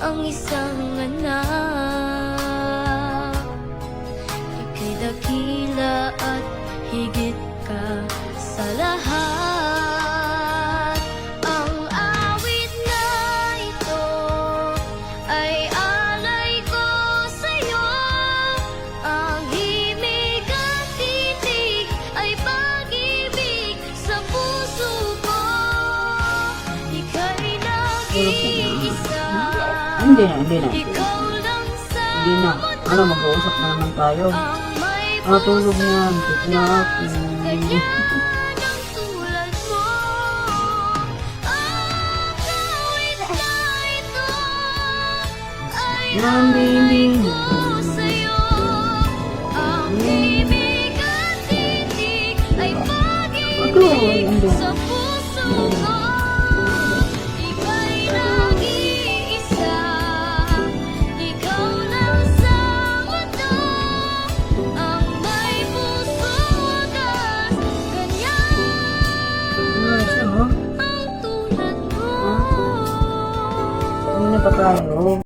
ang isang anak. Ika'y dakila at higit ka sa lahat. Ang awit na ito ay alay ko sa'yo. Ang himig at titig ay pag-ibig sa puso ko. Ika'y nag-iisa. Hindi na. Ikaw lang sa Hindi na. Ano, mag-uusap na naman tayo. Tulog na. Tulog na ako. kanya ng tulad mo. Ang awit na ito ay Nandito